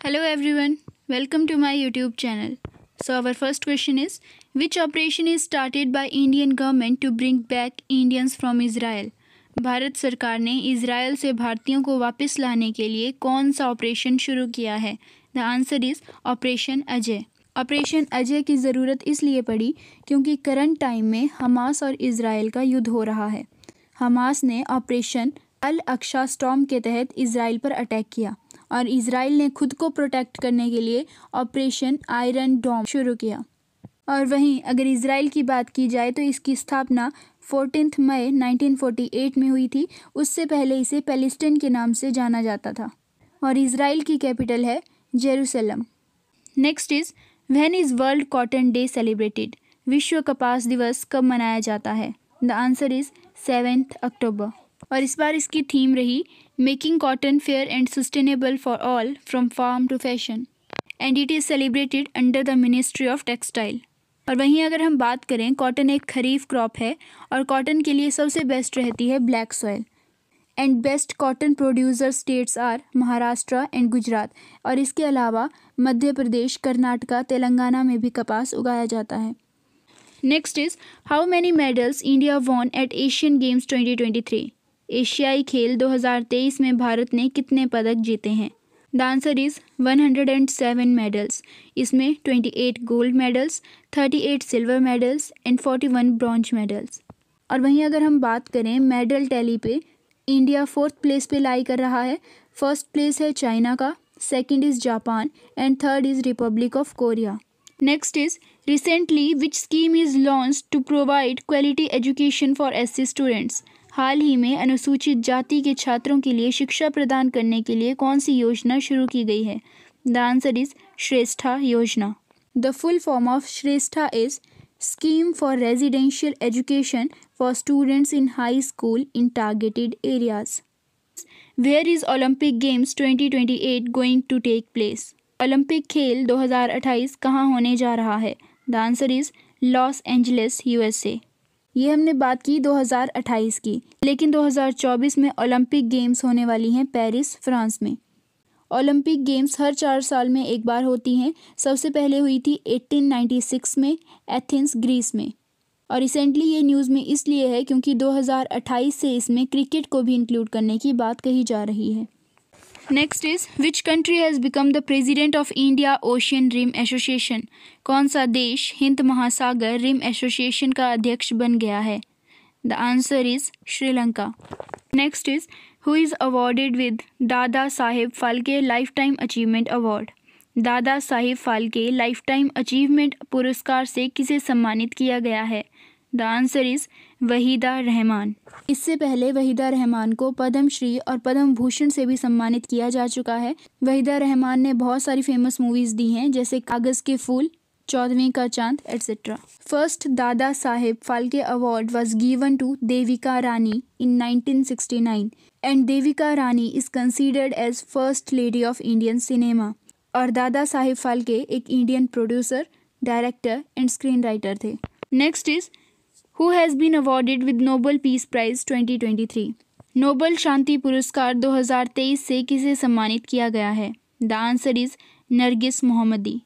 Hello everyone, welcome to my YouTube channel. So our first question is, which operation is started by Indian government to bring back Indians from Israel? Bharat सरकार ने Israel से भारतीयों को वापस लाने के लिए कौन सा ऑपरेशन शुरू किया है? The answer is operation Ajay. Operation Ajay की ज़रूरत इसलिए पड़ी क्योंकि करंट टाइम में हमास और इज़राइल का युद्ध हो रहा है। हमास ने ऑपरेशन अल अक्सा स्टॉर्म के तहत इज़राइल पर अटैक किया और इज़राइल ने खुद को प्रोटेक्ट करने के लिए ऑपरेशन आयरन डोम शुरू किया। और वहीं अगर इज़राइल की बात की जाए तो इसकी स्थापना 14 मई 1948 में हुई थी। उससे पहले इसे पैलेस्टाइन के नाम से जाना जाता था और इज़राइल की कैपिटल है Jerusalem. Next is, when is world cotton day celebrated? विश्व कपास दिवस कब मनाया जाता है? The answer is 7 October. और इस बार इसकी थीम रही making cotton fair and sustainable for all from farm to fashion and it is celebrated under the ministry of textile. और वहीं अगर हम बात करें, कॉटन एक खरीफ क्रॉप है और कॉटन के लिए सबसे बेस्ट रहती है black soil. And best cotton producer states are Maharashtra and Gujarat. और इसके अलावा मध्य प्रदेश, कर्नाटका, तेलंगाना में भी कपास उगाया जाता है। Next is, how many medals India won eight Asian games 2023? एशियाई खेल 2023 में भारत ने कितने पदक जीते हैं? The answer is 107 medals. इसमें 28 gold medals, 38 silver medals and 41 bronze medals. और वहीं अगर हम बात करें मेडल टैली पे, इंडिया 4th प्लेस पे लाई कर रहा है। फर्स्ट प्लेस है चाइना का, second is Japan and third is Republic of Korea. Next is, recently which scheme is launch to provide quality education for SC students? हाल ही में अनुसूचित जाति के छात्रों के लिए शिक्षा प्रदान करने के लिए कौन सी योजना शुरू की गई है? द आंसर इज़ श्रेष्ठा योजना। The full form of Shreshta is scheme for residential education for students in high school in targeted areas. Where is Olympic games 2028 going to take place? Olympic खेल 2028 कहाँ होने जा रहा है? The answer is Los Angeles, USA। ये हमने बात की 2028 की, लेकिन 2024 में ओलंपिक गेम्स होने वाली हैं पेरिस, फ्रांस में। ओलंपिक गेम्स हर 4 साल में एक बार होती हैं। सबसे पहले हुई थी 1896 में एथेंस, ग्रीस में। और रिसेंटली ये न्यूज़ में इसलिए है क्योंकि 2028 से इसमें क्रिकेट को भी इंक्लूड करने की बात कही जा रही है। Next is, which country has become the president of India ocean rim association? कौन सा देश हिंद महासागर रिम एसोसिएशन का अध्यक्ष बन गया है? The answer is Sri Lanka. Next is, who is awarded with Dada Saheb Phalke lifetime achievement award? Dada Saheb Phalke lifetime achievement पुरस्कार से किसे सम्मानित किया गया है? The answer is Waheeda Rehman. इससे पहले वहीदा रहमान को पद्म श्री और पद्म भूषण से भी सम्मानित किया जा चुका है। वहीदा रहमान ने बहुत सारी फेमस मूवीज़ दी हैं, जैसे कागज़ के फूल, 14वीं का चांद etcetera. First Dada Saheb Phalke award was given to Devika Rani in 1969 and Devika Rani is considered as first lady of Indian cinema. और दादा साहेब फाल्के एक Indian producer, director and screen writer थे। Next is, who has been awarded with Nobel peace prize 2023? Nobel शांति पुरस्कार 2023 से किसे सम्मानित किया गया है? The answer is Narges Mohammadi.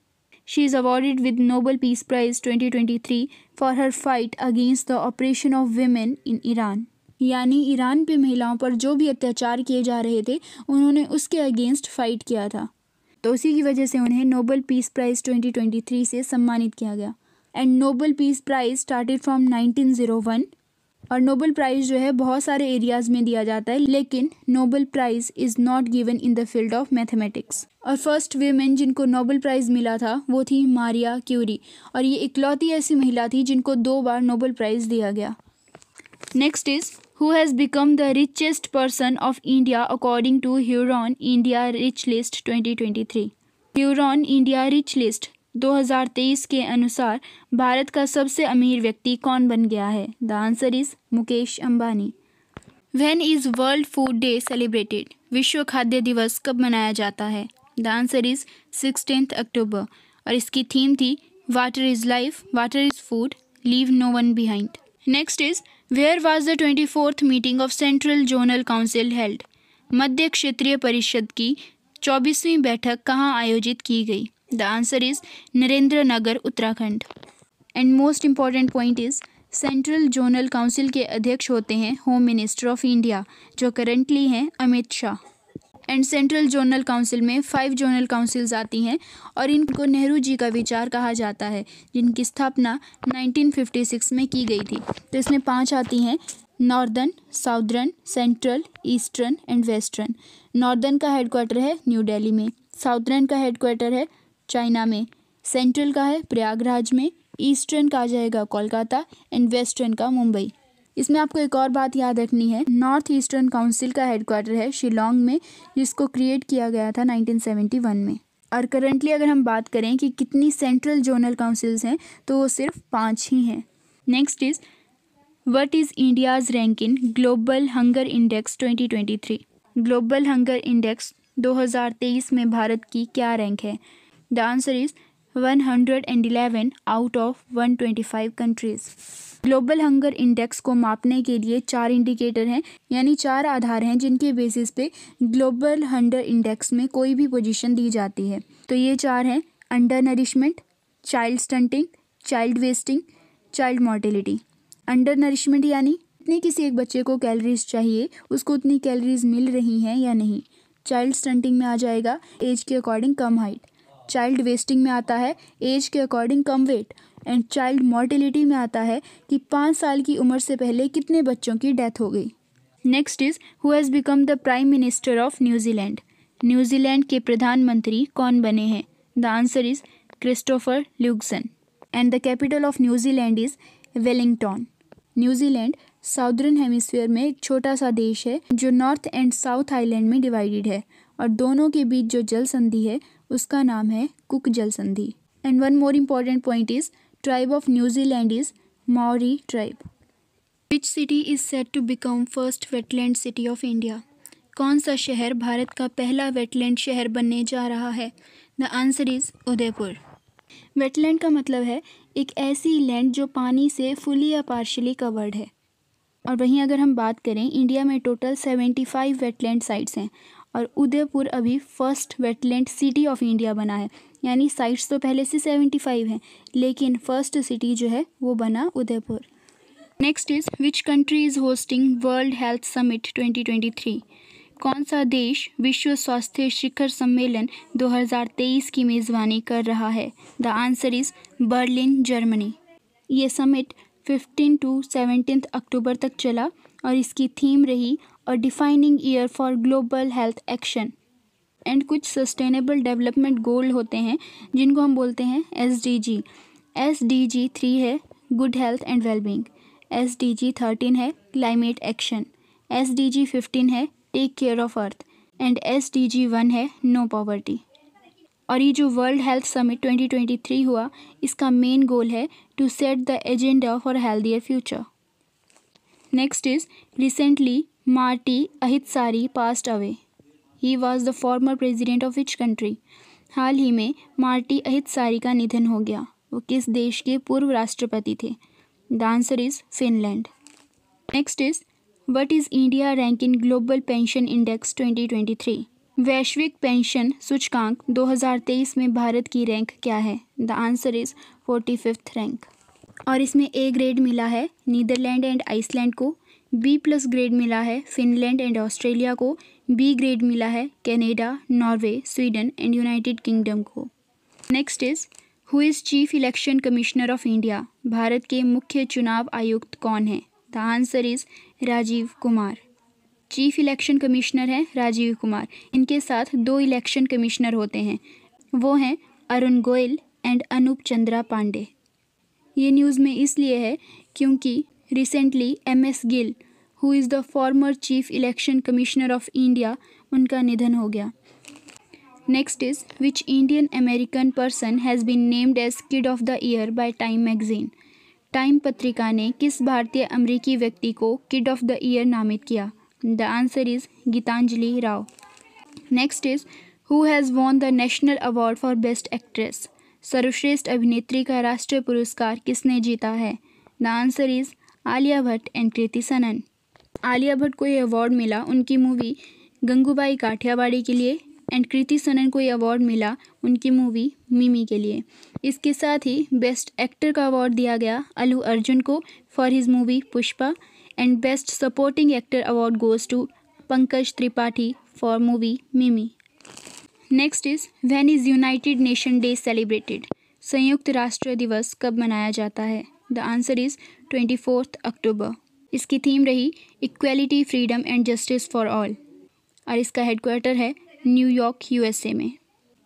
She is awarded with Nobel peace prize 2023 for her fight against the operation of women in Iran. यानी Iran पे महिलाओं पर जो भी अत्याचार किए जा रहे थे, उन्होंने उसके अगेंस्ट फाइट किया था, तो उसी की वजह से उन्हें नोबल पीस प्राइज़ 2023 से सम्मानित किया गया। And Nobel peace prize started from 1901। और नोबल प्राइज़ जो है बहुत सारे एरियाज़ में दिया जाता है, लेकिन Nobel prize is not given in the field of mathematics. और फर्स्ट वीमेन जिनको नोबल प्राइज़ मिला था वो थी मारिया क्यूरी, और ये इकलौती ऐसी महिला थी जिनको 2 बार नोबल प्राइज़ दिया गया। Next is, who has become the richest person of India according to Hurun India rich list 2023? Hurun India rich list 2023 के अनुसार भारत का सबसे अमीर व्यक्ति कौन बन गया है? The answer is Mukesh Ambani. When is world food day celebrated? विश्व खाद्य दिवस कब मनाया जाता है? The answer is 16 October. और इसकी थीम थी water is life, water is food, leave no one behind. Next is, where was the 24th meeting of central zonal council held? मध्य क्षेत्रीय परिषद की 24वीं बैठक कहाँ आयोजित की गई? The answer is Narendra Nagar, Uttarakhand. And most important point is central zonal council के अध्यक्ष होते हैं होम मिनिस्टर ऑफ इंडिया, जो करंटली हैं Amit Shah. And central zonal council में 5 जोनल काउंसिल्स आती हैं और इनको नेहरू जी का विचार कहा जाता है, जिनकी स्थापना 1956 में की गई थी। तो इसमें 5 आती हैं: northern, southern, central, eastern and western. Northern का हेडक्वार्टर है न्यू दिल्ली में, साउदर्न का हेडक्वार्टर है चाइना में, सेंट्रल का है प्रयागराज में, ईस्टर्न का आ जाएगा कोलकाता एंड वेस्टर्न का मुंबई। इसमें आपको एक और बात याद रखनी है, नॉर्थ ईस्टर्न काउंसिल का हेडक्वार्टर है शिलोंग में, जिसको क्रिएट किया गया था 1971 में। और करंटली अगर हम बात करें कि कितनी सेंट्रल जोनल काउंसिल्स हैं, तो वो सिर्फ 5 ही हैं। Next is what is India's rank in global hunger index 2023? Global hunger index 2023 में भारत की क्या रैंक है? The answer is 111 out of 125 countries. Global hunger index को मापने के लिए 4 इंडिकेटर हैं, यानी 4 आधार हैं जिनके बेसिस पे ग्लोबल हंगर इंडेक्स में कोई भी पोजीशन दी जाती है। तो ये 4 हैं: under nourishment, child stunting, child wasting, child mortality. Under nourishment यानी इतनी किसी एक बच्चे को कैलोरीज चाहिए, उसको उतनी कैलोरीज मिल रही हैं या नहीं। चाइल्ड स्टंटिंग में आ जाएगा एज के अकॉर्डिंग कम हाइट। चाइल्ड वेस्टिंग में आता है एज के अकॉर्डिंग कम वेट। एंड चाइल्ड मोर्टेलिटी में आता है कि 5 साल की उम्र से पहले कितने बच्चों की डेथ हो गई। Next is who has become the prime minister of New Zealand? New Zealand के प्रधानमंत्री कौन बने हैं? The answer is Christopher Luxon. And the capital of New Zealand is Wellington. New Zealand southern hemisphere में एक छोटा सा देश है जो नॉर्थ एंड साउथ आइलैंड में डिवाइडेड है, और दोनों के बीच जो जल संधि है उसका नाम है कुक जल संधि। And one more important point is tribe of New Zealand is Maori tribe. Which city is set to become first wetland city of India? कौन सा शहर भारत का पहला वेटलैंड शहर बनने जा रहा है? The answer is Udaipur. Wetland का मतलब है एक ऐसी लैंड जो पानी से फुली या पार्शियली कवर्ड है। और वहीं अगर हम बात करें, इंडिया में टोटल 75 वेटलैंड साइट्स हैं और उदयपुर अभी first wetland city of India बना है। यानी साइट्स तो पहले से 75 हैं, लेकिन फर्स्ट सिटी जो है वो बना Udaipur. Next is which country is hosting world health summit 2023? कौन सा देश विश्व स्वास्थ्य शिखर सम्मेलन 2023 की मेज़बानी कर रहा है? The answer is Berlin, Germany. ये समिट 15 to 17 अक्टूबर तक चला और इसकी थीम रही a defining year for global health action. And कुछ सस्टेनेबल डेवलपमेंट गोल होते हैं जिनको हम बोलते हैं SDG। SDG 3 है good health and wellbeing, SDG 13 है क्लाइमेट एक्शन, SDG 15 है take care of earth and SDG 1 है नो पॉवर्टी। और ये जो वर्ल्ड हेल्थ समिट 2023 हुआ, इसका मेन गोल है to set the agenda for healthier future. Next is recently Martti Ahtisaari passed away. He was the former president of which country? हाल ही में मार्टी अहितसारी का निधन हो गया, वो किस देश के पूर्व राष्ट्रपति थे? The answer is Finland. Next is what is India rank in global pension index 2023? वैश्विक पेंशन सूचकांक 2023 में भारत की रैंक क्या है? The answer is 45th rank. और इसमें A ग्रेड मिला है नीदरलैंड एंड आइसलैंड को, B+ ग्रेड मिला है फिनलैंड एंड ऑस्ट्रेलिया को, B ग्रेड मिला है Canada, Norway, Sweden and United Kingdom को। Next is who is chief election commissioner of India? भारत के मुख्य चुनाव आयुक्त कौन है? The answer is Rajeev Kumar. Chief election commissioner हैं राजीव कुमार। इनके साथ 2 इलेक्शन कमिश्नर होते हैं, वो हैं अरुण गोयल एंड अनूप चंद्रा पांडे। ये न्यूज़ में इसलिए है क्योंकि recently MS Gill, who is the former chief election commissioner of India, उनका निधन हो गया। Next is which Indian American person has been named as kid of the year by Time magazine? Time पत्रिका ने किस भारतीय अमेरिकी व्यक्ति को किड ऑफ द ईयर नामित किया? The answer is Gitanjali Rao. Next is who has won the national award for best actress? सर्वश्रेष्ठ अभिनेत्री का राष्ट्रीय पुरस्कार किसने जीता है? The answer is Alia Bhatt and Kriti Sanon. Alia Bhatt को ये अवार्ड मिला उनकी मूवी गंगूबाई काठियावाड़ी के लिए, एंड कृति सनन को ये अवार्ड मिला उनकी मूवी मिमी के लिए। इसके साथ ही बेस्ट एक्टर का अवार्ड दिया गया अल्लू अर्जुन को for his movie Pushpa and best supporting actor award goes to Pankaj Tripathi for movie Mimi. Next is when is United Nation day celebrated? संयुक्त राष्ट्र दिवस कब मनाया जाता है? The answer is 24 October. इसकी थीम रही equality, freedom and justice for all और इसका हेडक्वार्टर है न्यूयॉर्क यूएसए में।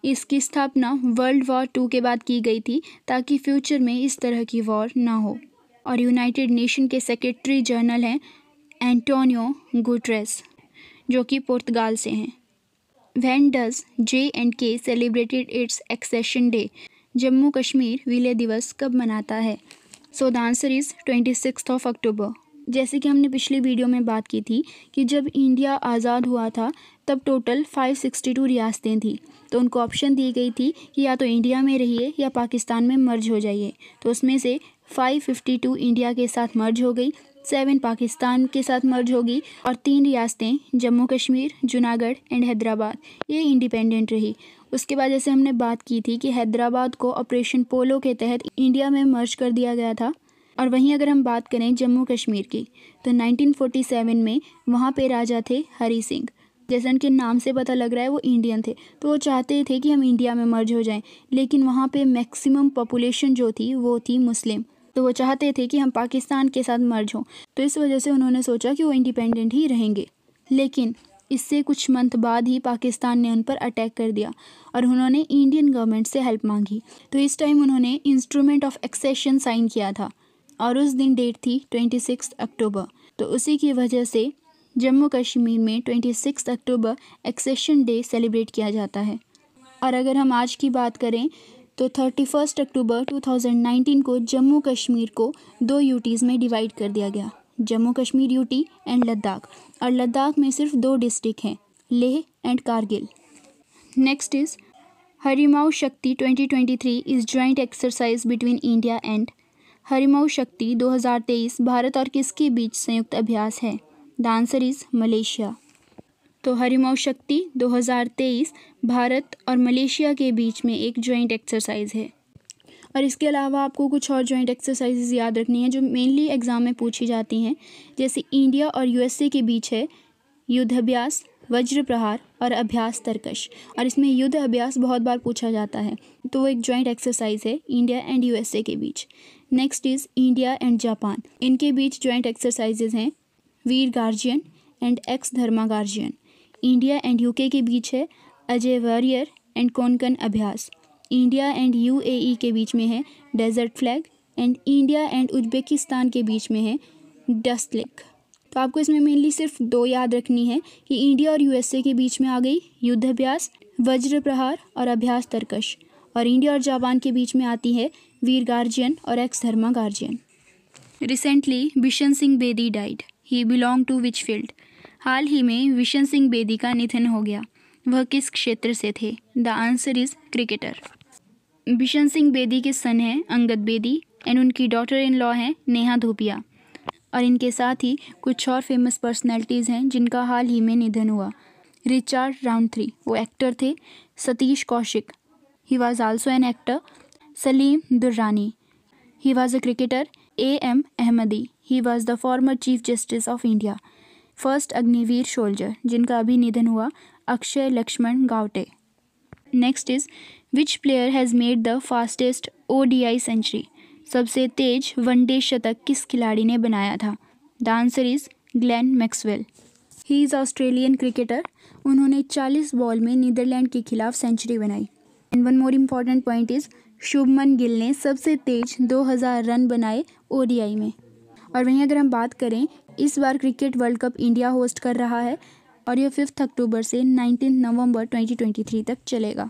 इसकी स्थापना वर्ल्ड वॉर 2 के बाद की गई थी ताकि फ्यूचर में इस तरह की वॉर ना हो। और यूनाइटेड नेशन के सेक्रेटरी जनरल हैं एंटोनियो गुटेरेस जो कि पुर्तगाल से हैं। When does J&K celebrated its accession day? Jammu Kashmir विलय दिवस कब मनाता है? So the answer is 26 October. जैसे कि हमने पिछली वीडियो में बात की थी कि जब इंडिया आज़ाद हुआ था तब टोटल 562 रियासतें थी, तो उनको ऑप्शन दी गई थी कि या तो इंडिया में रहिए या पाकिस्तान में मर्ज हो जाइए। तो उसमें से 552 इंडिया के साथ मर्ज हो गई, 7 पाकिस्तान के साथ मर्ज होगी और 3 रियासतें जम्मू कश्मीर, जूनागढ़ एंड हैदराबाद ये इंडिपेंडेंट रही। उसके बाद जैसे हमने बात की थी कि हैदराबाद को ऑपरेशन पोलो के तहत इंडिया में मर्ज कर दिया गया था। और वहीं अगर हम बात करें जम्मू कश्मीर की तो 1947 में वहाँ पे राजा थे हरी सिंह। जैसे उनके नाम से पता लग रहा है वो इंडियन थे, तो वो चाहते थे कि हम इंडिया में मर्ज हो जाएं, लेकिन वहाँ पे मैक्सिमम पॉपुलेशन जो थी वो थी मुस्लिम, तो वो चाहते थे कि हम पाकिस्तान के साथ मर्ज हों। तो इस वजह से उन्होंने सोचा कि वो इंडिपेंडेंट ही रहेंगे। लेकिन इससे कुछ मंथ बाद ही पाकिस्तान ने उन पर अटैक कर दिया और उन्होंने इंडियन गवर्नमेंट से हेल्प मांगी। तो इस टाइम उन्होंने इंस्ट्रूमेंट ऑफ एक्सेशन साइन किया था और उस दिन डेट थी 26 अक्टूबर। तो उसी की वजह से जम्मू कश्मीर में 26 अक्टूबर एक्सेशन डे सेलिब्रेट किया जाता है। और अगर हम आज की बात करें तो 31 अक्टूबर 2019 को जम्मू कश्मीर को 2 यूटीज़ में डिवाइड कर दिया गया, जम्मू कश्मीर यूटी एंड लद्दाख। और लद्दाख में सिर्फ 2 डिस्ट्रिक्ट हैं, Leh and Kargil. Next is Harimau Shakti 2023 is joint exercise between India and. Harimau Shakti 2023 भारत और किसके बीच संयुक्त अभ्यास है? The answer is Malaysia. तो हरिमाऊ शक्ति 2023 भारत और मलेशिया के बीच में एक जॉइंट एक्सरसाइज है। और इसके अलावा आपको कुछ और जॉइंट एक्सरसाइजेज याद रखनी है जो मेनली एग्ज़ाम में पूछी जाती हैं। जैसे इंडिया और यूएसए के बीच है युद्ध अभ्यास, वज्र प्रहार और अभ्यास तरकश। और इसमें युद्ध अभ्यास बहुत बार पूछा जाता है, तो वो एक जॉइंट एक्सरसाइज है इंडिया एंड यूएसए के बीच। Next is India and Japan, इनके बीच जॉइंट एक्सरसाइजेज हैं Veer Guardian and ex Dharma Guardian. India and UK के बीच है अजय वॉरियर एंड कोंकण अभ्यास। इंडिया एंड यूएई के बीच में है desert flag and India and Uzbekistan के बीच में है डस्ट लेक। तो आपको इसमें मेनली सिर्फ 2 याद रखनी है कि इंडिया और यूएसए के बीच में आ गई युद्ध अभ्यास, वज्र प्रहार और अभ्यास तरकश। और इंडिया और जापान के बीच में आती है वीर गार्जियन और ex Dharma Guardian. Recently Bishan Singh Bedi died, he belong to which field? हाल ही में बिशन सिंह बेदी का निधन हो गया, वह किस क्षेत्र से थे? The answer is cricketer. Bishan Singh Bedi के सन हैं अंगद बेदी एंड उनकी डॉटर इन लॉ हैं नेहा धूपिया। और इनके साथ ही कुछ और फेमस पर्सनैलिटीज़ हैं जिनका हाल ही में निधन हुआ। रिचर्ड राउंट्री, वो एक्टर थे। Satish Kaushik, he was also an actor. Salim Durrani, he was a cricketer. AM Ahmadi, he was the former chief justice of India. First Agniveer soldier, जिनका अभी निधन हुआ, Akshay Laxman Gawate. Next is which player has made the fastest ODI century? सबसे तेज one day शतक किस खिलाड़ी ने बनाया था? द आंसर इज Glenn Maxwell. He is Australian cricketer. उन्होंने 40 बॉल में नीदरलैंड के खिलाफ सेंचुरी बनाई। And one more important point is Shubman Gill ने सबसे तेज 2000 रन बनाए ODI में। और वहीं अगर हम बात करें, इस बार cricket world cup India host कर रहा है और यह 5 अक्टूबर से 19 नवंबर 2023 तक चलेगा।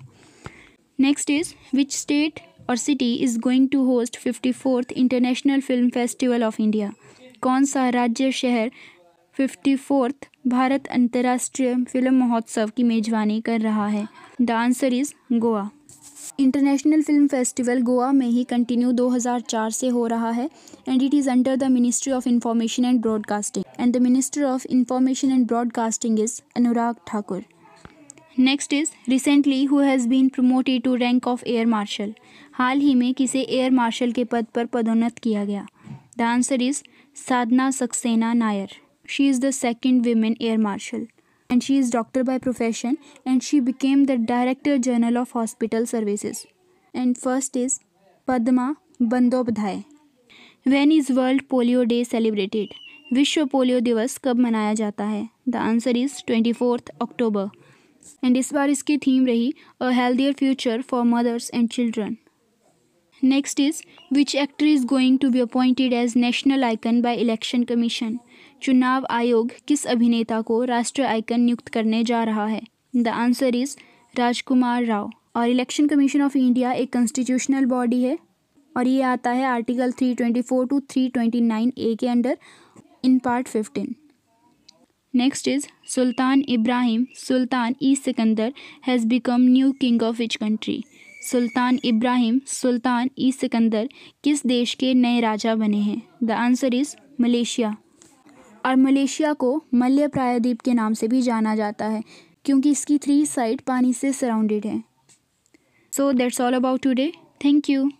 नेक्स्ट इज विच स्टेट और city is going to host 54th international film festival of India? कौन सा राज्य शहर 54th भारत अंतर्राष्ट्रीय फिल्म महोत्सव की मेजबानी कर रहा है? The answer is Goa. International film festival Goa में ही कंटिन्यू 2004 से हो रहा है and it is under the ministry of information and broadcasting and the minister of information and broadcasting is Anurag Thakur. Next is recently who has been promoted to rank of air marshal. हाल ही में किसे air marshal के पद पर पदोन्नत किया गया? The answer is Sadhana Saxena Nair. She is the second women air marshal and she is doctor by profession and she became the director general of hospital services. And first is Padma Bandyopadhyay. When is World Polio Day celebrated? विश्व polio दिवस कब मनाया जाता है? The answer is 24 October. And इस बार इसकी theme रही a healthier future for mothers and children. Next is which actor is going to be appointed as national icon by election commission. चुनाव आयोग किस अभिनेता को राष्ट्रीय आइकन नियुक्त करने जा रहा है? द आंसर इज राजकुमार राव। और इलेक्शन कमीशन ऑफ इंडिया एक कॉन्स्टिट्यूशनल बॉडी है और ये आता है आर्टिकल 324 टू 329 ए के under in part 15। Next is Sultan Ibrahim Sultan Iskandar has become new king of which country. Sultan Ibrahim Sultan Iskandar किस देश के नए राजा बने हैं? The answer is Malaysia. और मलेशिया को मलय प्रायद्वीप के नाम से भी जाना जाता है क्योंकि इसकी 3 साइड पानी से सराउंडेड है। So that's all about today. Thank you.